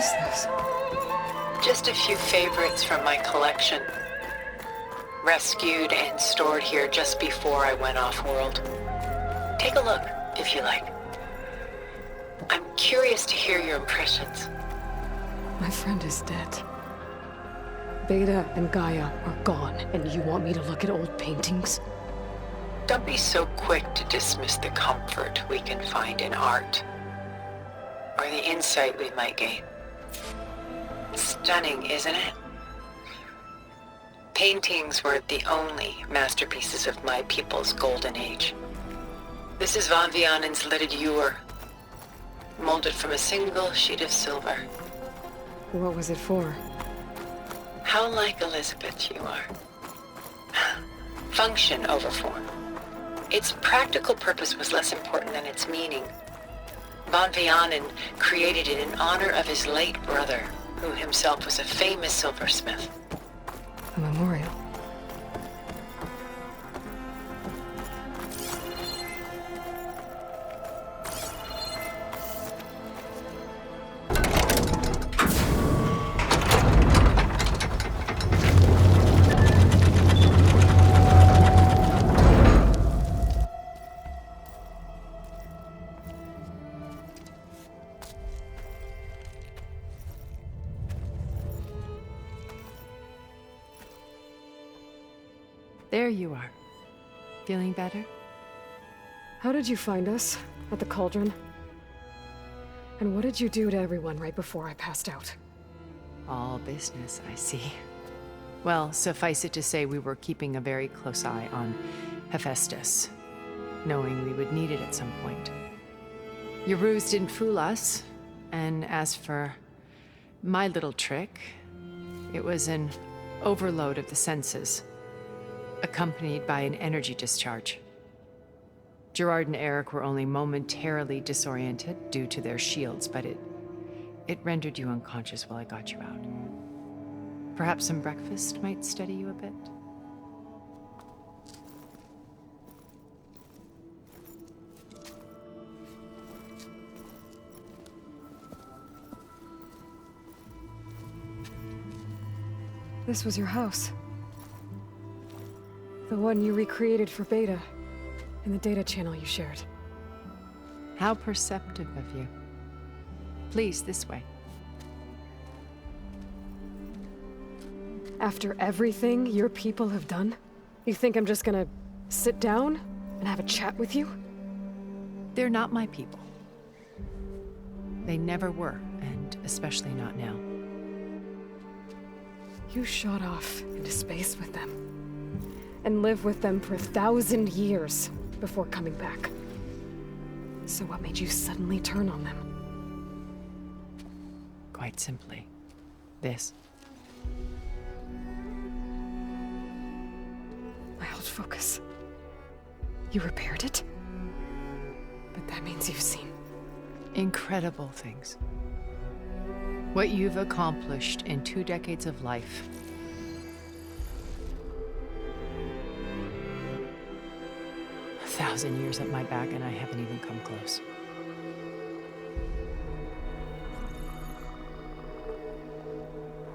is this? Just a few favorites from my collection. Rescued and stored here just before I went off-world. Take a look, if you like. I'm curious to hear your impressions. My friend is dead. Beta and Gaia are gone, and you want me to look at old paintings? Don't be so quick to dismiss the comfort we can find in art, or the insight we might gain. Stunning, isn't it? Paintings weren't the only masterpieces of my people's golden age. This is Von Vianen's lidded ewer, molded from a single sheet of silver. What was it for? How like Elizabeth you are. Function over form. Its practical purpose was less important than its meaning. Von Vianen created it in honor of his late brother, who himself was a famous silversmith. A memorial. There you are. Feeling better? How did you find us? At the cauldron? And what did you do to everyone right before I passed out? All business, I see. Well, suffice it to say we were keeping a very close eye on Hephaestus, knowing we would need it at some point. Your ruse didn't fool us, and as for my little trick, it was an overload of the senses, accompanied by an energy discharge. Gerard and Eric were only momentarily disoriented due to their shields, but it rendered you unconscious while I got you out. Perhaps some breakfast might steady you a bit? This was your house. The one you recreated for Beta, in the data channel you shared. How perceptive of you. Please, this way. After everything your people have done, you think I'm just gonna sit down and have a chat with you? They're not my people. They never were, and especially not now. You shot off into space with them, and lived with them for 1,000 years before coming back. So what made you suddenly turn on them? Quite simply, this. My old focus. You repaired it? But that means you've seen Incredible things. What you've accomplished in 2 decades of life. A 1,000 years at my back and I haven't even come close.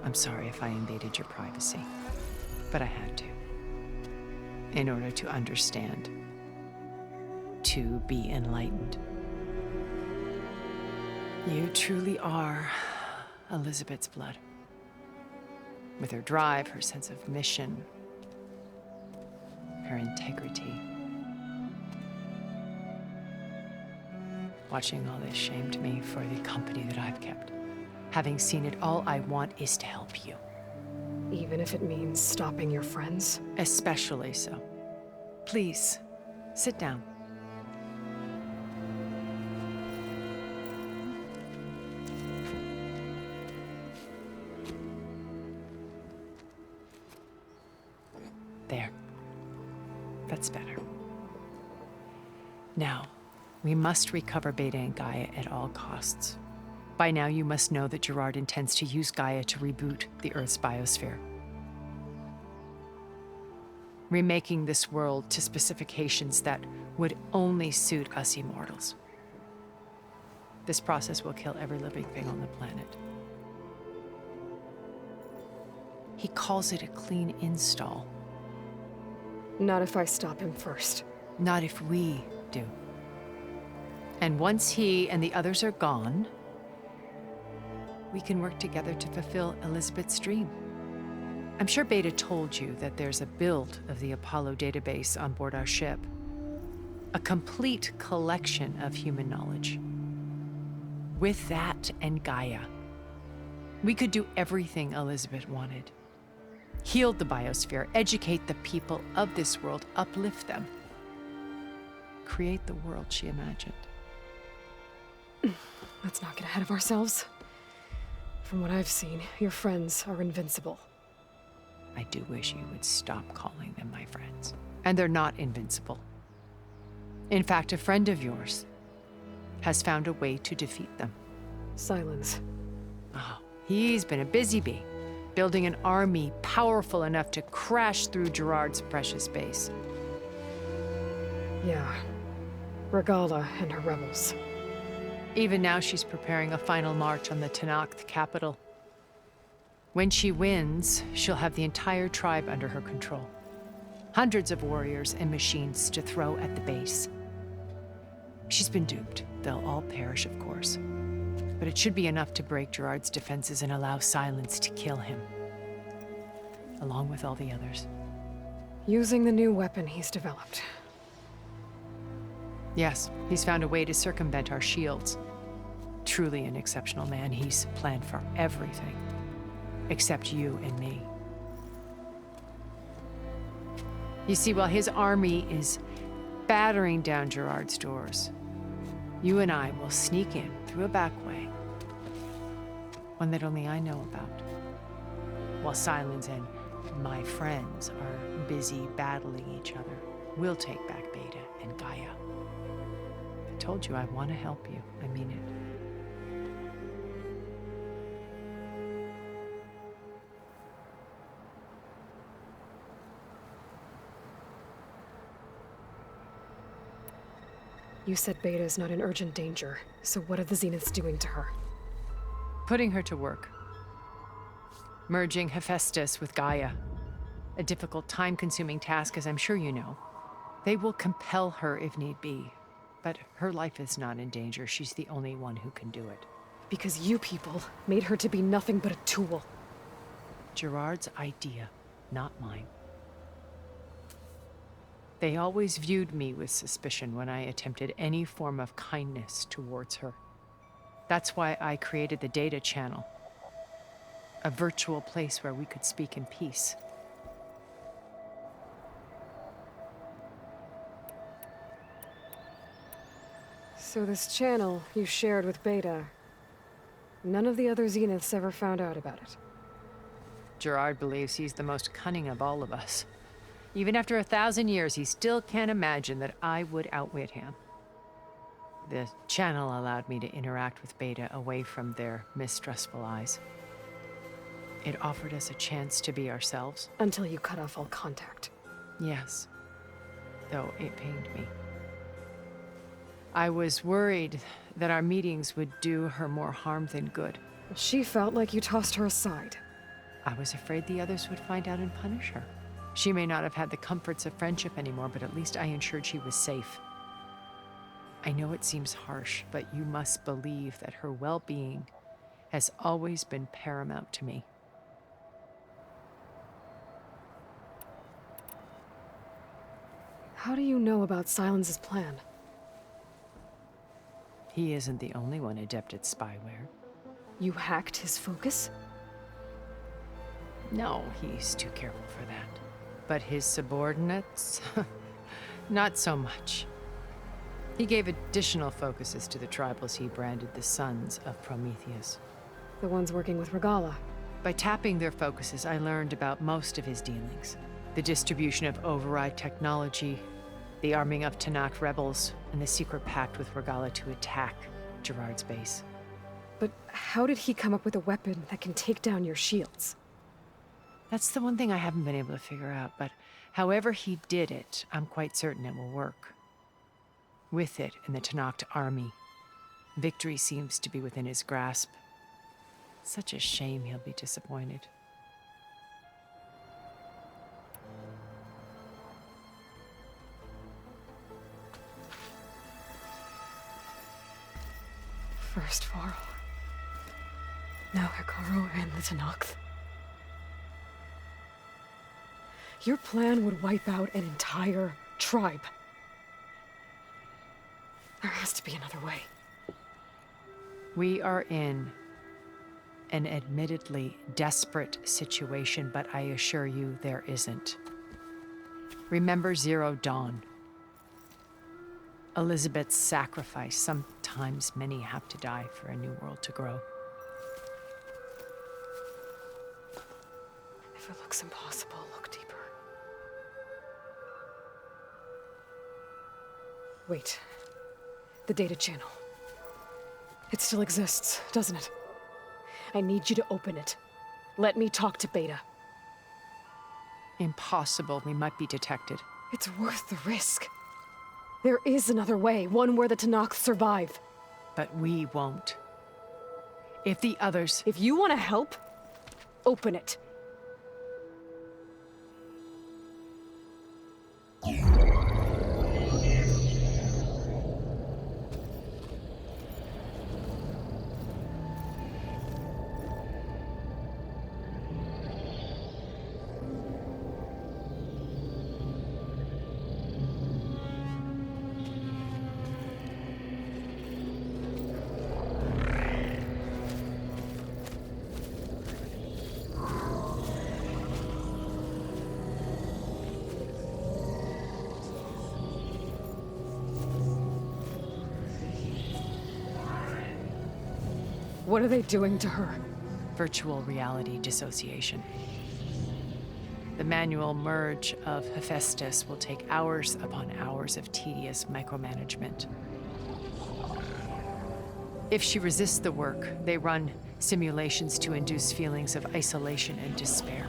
I'm sorry if I invaded your privacy, but I had to. In order to understand. To be enlightened. You truly are Elizabeth's blood. With her drive, her sense of mission, her integrity. Watching all this shamed me for the company that I've kept. Having seen it, all I want is to help you. even if it means stopping your friends? Especially so. Please, sit down. There. That's better. Now, we must recover Beta and Gaia at all costs. By now, you must know that Gerard intends to use Gaia to reboot the Earth's biosphere. Remaking this world to specifications that would only suit us immortals. This process will kill every living thing on the planet. He calls it a clean install. Not if I stop him first. Not if we do. And once he and the others are gone, we can work together to fulfill Elizabeth's dream. I'm sure Beta told you that there's a build of the Apollo database on board our ship. A complete collection of human knowledge. With that and Gaia, we could do everything Elizabeth wanted. Heal the biosphere, educate the people of this world, uplift them. Create the world she imagined. Let's not get ahead of ourselves. From what I've seen, your friends are invincible. I do wish you would stop calling them my friends. And they're not invincible. In fact, a friend of yours has found a way to defeat them. Silence. Oh, he's been a busy bee, building an army powerful enough to crash through Gerard's precious base. Yeah. Regala and her rebels. Even now, she's preparing a final march on the Tenakth capital. When she wins, she'll have the entire tribe under her control. Hundreds of warriors and machines to throw at the base. She's been duped. They'll all perish, of course. But it should be enough to break Gerard's defenses and allow Silence to kill him. Along with all the others. Using the new weapon he's developed. Yes, he's found a way to circumvent our shields. Truly an exceptional man. He's planned for everything. Except you and me. You see, while his army is battering down Gerard's doors, you and I will sneak in through a back way. One that only I know about. While Silence and my friends are busy battling each other, we'll take back Beta and Gaia. I told you I want to help you. I mean it. You said Beta is not in urgent danger, so what are the Zeniths doing to her? Putting her to work. Merging Hephaestus with Gaia. A difficult, time-consuming task, as I'm sure you know. They will compel her if need be. But her life is not in danger. She's the only one who can do it. Because you people made her to be nothing but a tool. Gerard's idea, not mine. They always viewed me with suspicion when I attempted any form of kindness towards her. That's why I created the data channel. A virtual place where we could speak in peace. So this channel you shared with Beta, none of the other Zeniths ever found out about it. Gerard believes he's the most cunning of all of us. Even after 1,000 years, he still can't imagine that I would outwit him. The channel allowed me to interact with Beta away from their mistrustful eyes. It offered us a chance to be ourselves. Until you cut off all contact. Yes, though it pained me. I was worried that our meetings would do her more harm than good. She felt like you tossed her aside. I was afraid the others would find out and punish her. She may not have had the comforts of friendship anymore, but at least I ensured she was safe. I know it seems harsh, but you must believe that her well-being has always been paramount to me. How do you know about Silence's plan? He isn't the only one adept at spyware. You hacked his focus? No, he's too careful for that. But his subordinates? Not so much. He gave additional focuses to the tribals he branded the Sons of Prometheus. The ones working with Regala. By tapping their focuses, I learned about most of his dealings. The distribution of override technology, the arming of Tenakth rebels, and the secret pact with Regala to attack Gerard's base. But how did he come up with a weapon that can take down your shields? That's the one thing I haven't been able to figure out, but however he did it, I'm quite certain it will work. With it and the Tenakth army, victory seems to be within his grasp. Such a shame he'll be disappointed. First Varl. Now Hikaru and the Tenakth. Your plan would wipe out an entire tribe. There has to be another way. We are in an admittedly desperate situation, but I assure you there isn't. Remember Zero Dawn. Elizabeth's sacrifice. Sometimes many have to die for a new world to grow. If it looks impossible, look deeper. Wait. The data channel. It still exists, doesn't it? I need you to open it. Let me talk to Beta. Impossible. We might be detected. It's worth the risk. There is another way, one where the Tenakth survive. But we won't. If the others... If you want to help, open it. What are they doing to her? Virtual reality dissociation. The manual merge of Hephaestus will take hours upon hours of tedious micromanagement. If she resists the work, they run simulations to induce feelings of isolation and despair.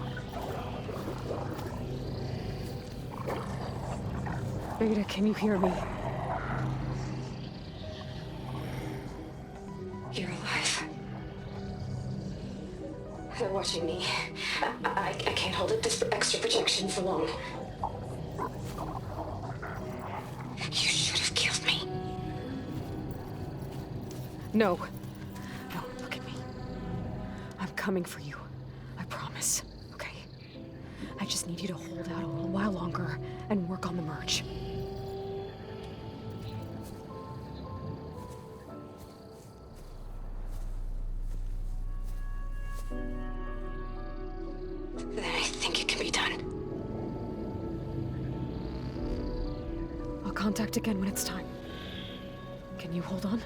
Beta, can you hear me? You're alive. They're watching me. I can't hold up this extra projection for long. You should have killed me. No. No, look at me. I'm coming for you. I promise. Okay? I just need you to hold out a little while longer and work on the merge. Then I think it can be done. I'll contact again when it's time. Can you hold on?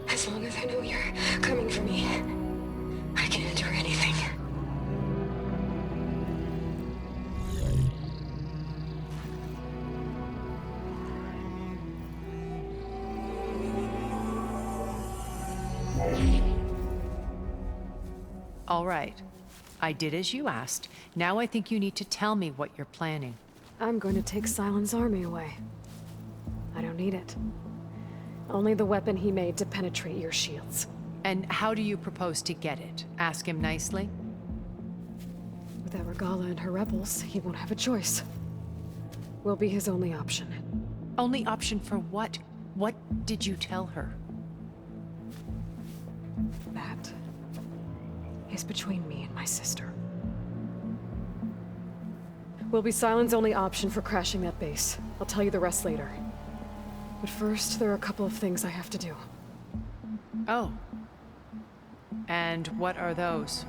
As long as I know you're coming for me, I can endure anything. All right. I did as you asked. Now I think you need to tell me what you're planning. I'm going to take Silent's army away. I don't need it. Only the weapon he made to penetrate your shields. And how do you propose to get it? Ask him nicely? Without Regala and her rebels, he won't have a choice. We'll be his only option. Only option for what? What did you tell her? That is between me and my sister. Will be Silent's only option for crashing that base. I'll tell you the rest later. But first, there are a couple of things I have to do. Oh. And what are those?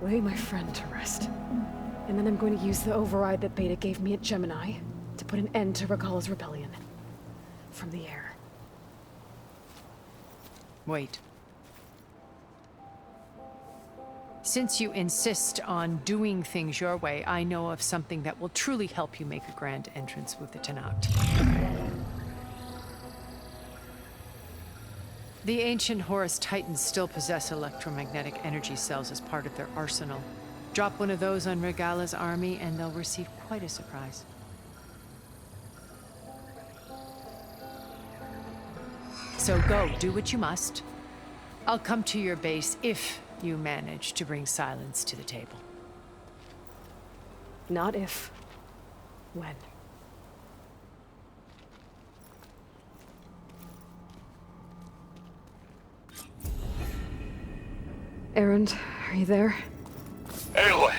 Lay my friend to rest. And then I'm going to use the override that Beta gave me at Gemini to put an end to Regala's rebellion. From the air. Wait. Since you insist on doing things your way, I know of something that will truly help you make a grand entrance with the Tenakth. The ancient Horus Titans still possess electromagnetic energy cells as part of their arsenal. Drop one of those on Regala's army and they'll receive quite a surprise. So go, do what you must. I'll come to your base if you manage to bring Silence to the table. Not if. When. Erend, are you there? Aloy!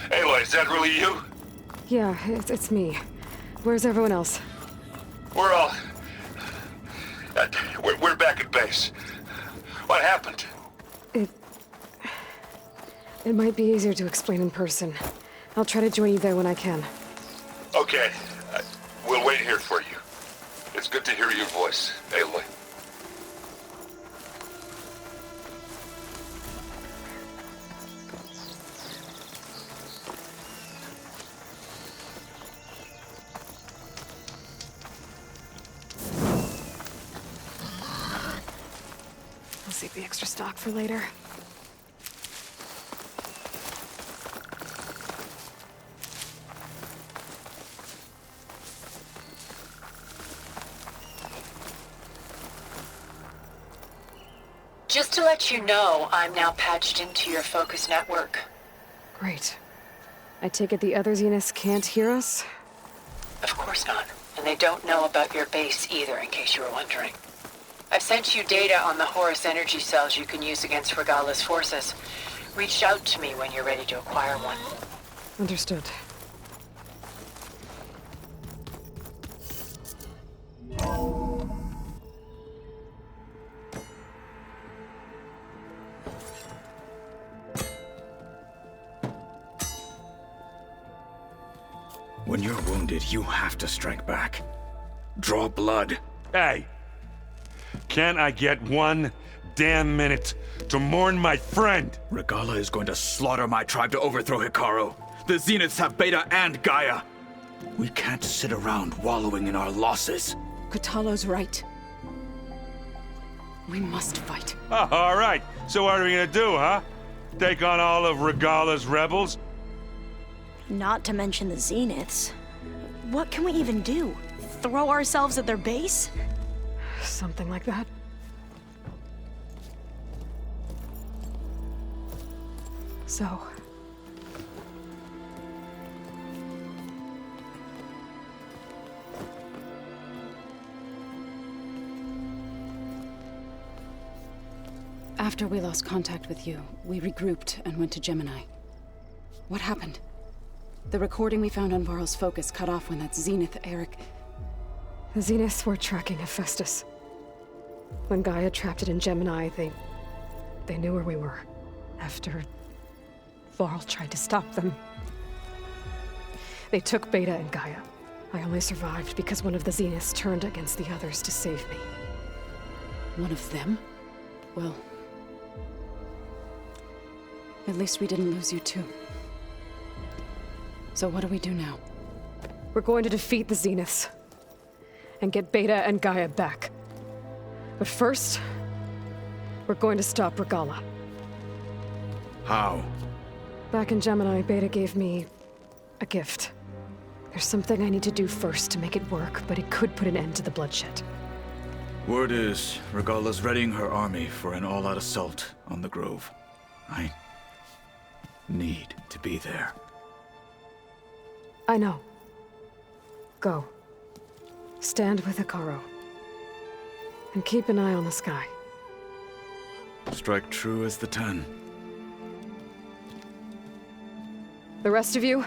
Aloy, is that really you? Yeah, it's me. Where's everyone else? We're all... we're back at base. What happened? It might be easier to explain in person. I'll try to join you there when I can. Okay. We'll wait here for you. It's good to hear your voice, Aloy. I'll save the extra stock for later. Just to let you know, I'm now patched into your focus network. Great. I take it the other Zeniths can't hear us? Of course not. And they don't know about your base either, in case you were wondering. I've sent you data on the Horus energy cells you can use against Regalla's forces. Reach out to me when you're ready to acquire one. Understood. When you're wounded, you have to strike back. Draw blood. Hey! Can't I get one damn minute to mourn my friend? Regalla is going to slaughter my tribe to overthrow Hikaru. The Zeniths have Beta and Gaia. We can't sit around wallowing in our losses. Kotallo's right. We must fight. Oh, all right. So what are we gonna do, huh? Take on all of Regalla's rebels? Not to mention the Zeniths. What can we even do? Throw ourselves at their base? Something like that. So... After we lost contact with you, we regrouped and went to Gemini. What happened? The recording we found on Varl's focus cut off when that Zenith, Eric... The Zeniths were tracking Hephaestus. When Gaia trapped it in Gemini, they knew where we were. After Varl tried to stop them. They took Beta and Gaia. I only survived because one of the Zeniths turned against the others to save me. One of them? Well... at least we didn't lose you too. So what do we do now? We're going to defeat the Zeniths. And get Beta and Gaia back. But first, we're going to stop Regalla. How? Back in Gemini, Beta gave me a gift. There's something I need to do first to make it work, but it could put an end to the bloodshed. Word is, Regalla's readying her army for an all-out assault on the Grove. I need to be there. I know. Go. Stand with Hikaru. And keep an eye on the sky. Strike true as the 10. The rest of you,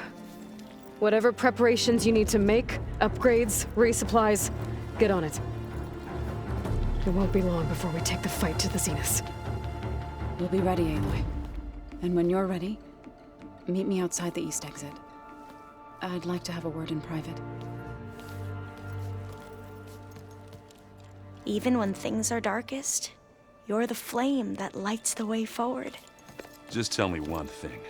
whatever preparations you need to make, upgrades, resupplies, get on it. It won't be long before we take the fight to the Zeniths. We'll be ready, Aloy. And when you're ready, meet me outside the east exit. I'd like to have a word in private. Even when things are darkest, you're the flame that lights the way forward. Just tell me one thing.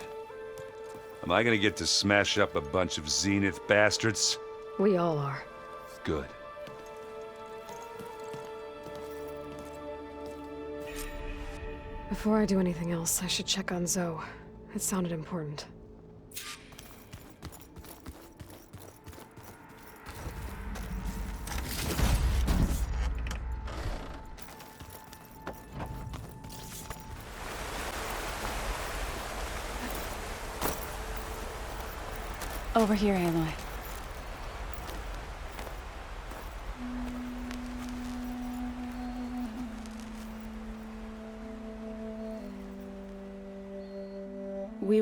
Am I gonna get to smash up a bunch of Zenith bastards? We all are. Good. Before I do anything else, I should check on Zoe. It sounded important. Over here, Aloy.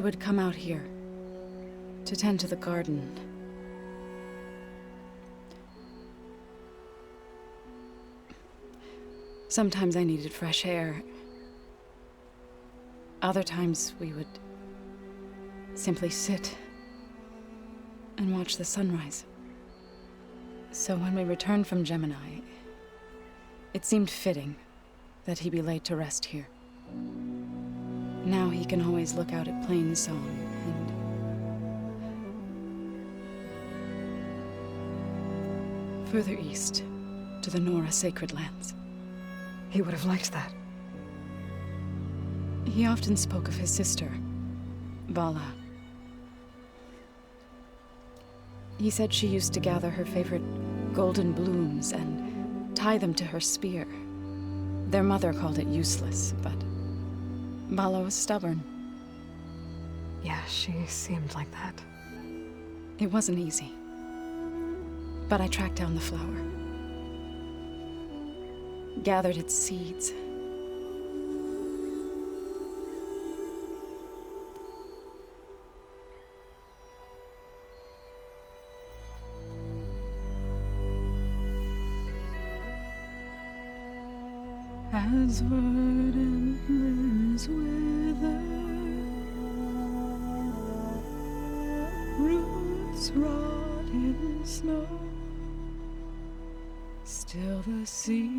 would come out here to tend to the garden. Sometimes I needed fresh air. Other times we would simply sit and watch the sunrise. So when we returned from Gemini, it seemed fitting that he be laid to rest here. Now he can always look out at Plain Song and further east to the Nora Sacred Lands. He would have liked that. He often spoke of his sister, Vala. He said she used to gather her favorite golden blooms and tie them to her spear. Their mother called it useless, but Vala was stubborn. Yeah, she seemed like that. It wasn't easy. But I tracked down the flower. Gathered its seeds. As verdant limbs wither, roots rot in snow, still the sea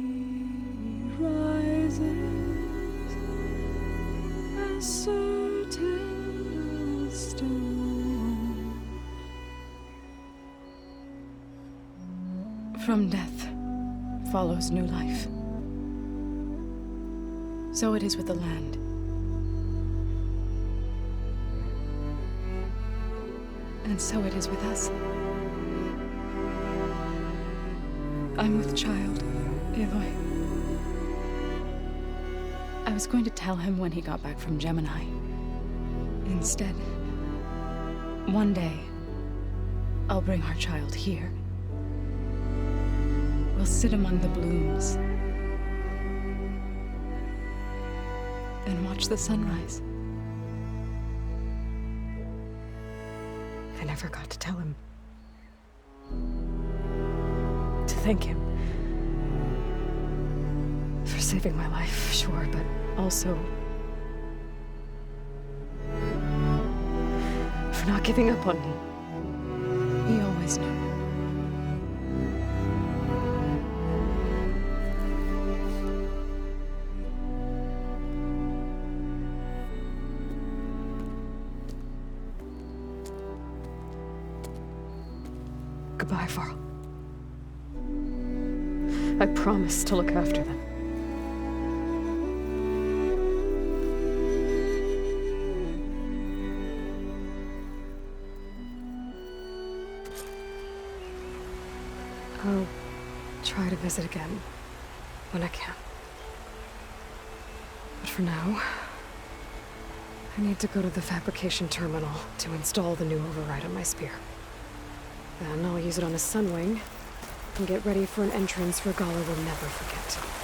rises, as certain as stone. From death follows new life. So it is with the land. And so it is with us. I'm with child, Aloy. I was going to tell him when he got back from Gemini. Instead, one day, I'll bring our child here. We'll sit among the blooms and watch the sunrise. I never got to tell him. To thank him. For saving my life, sure, but also for not giving up on me. He always knew. Goodbye, Varl. I promise to look after them. I'll try to visit again when I can. But for now, I need to go to the fabrication terminal to install the new override on my spear. Then I'll use it on a Sunwing and get ready for an entrance Regala will never forget.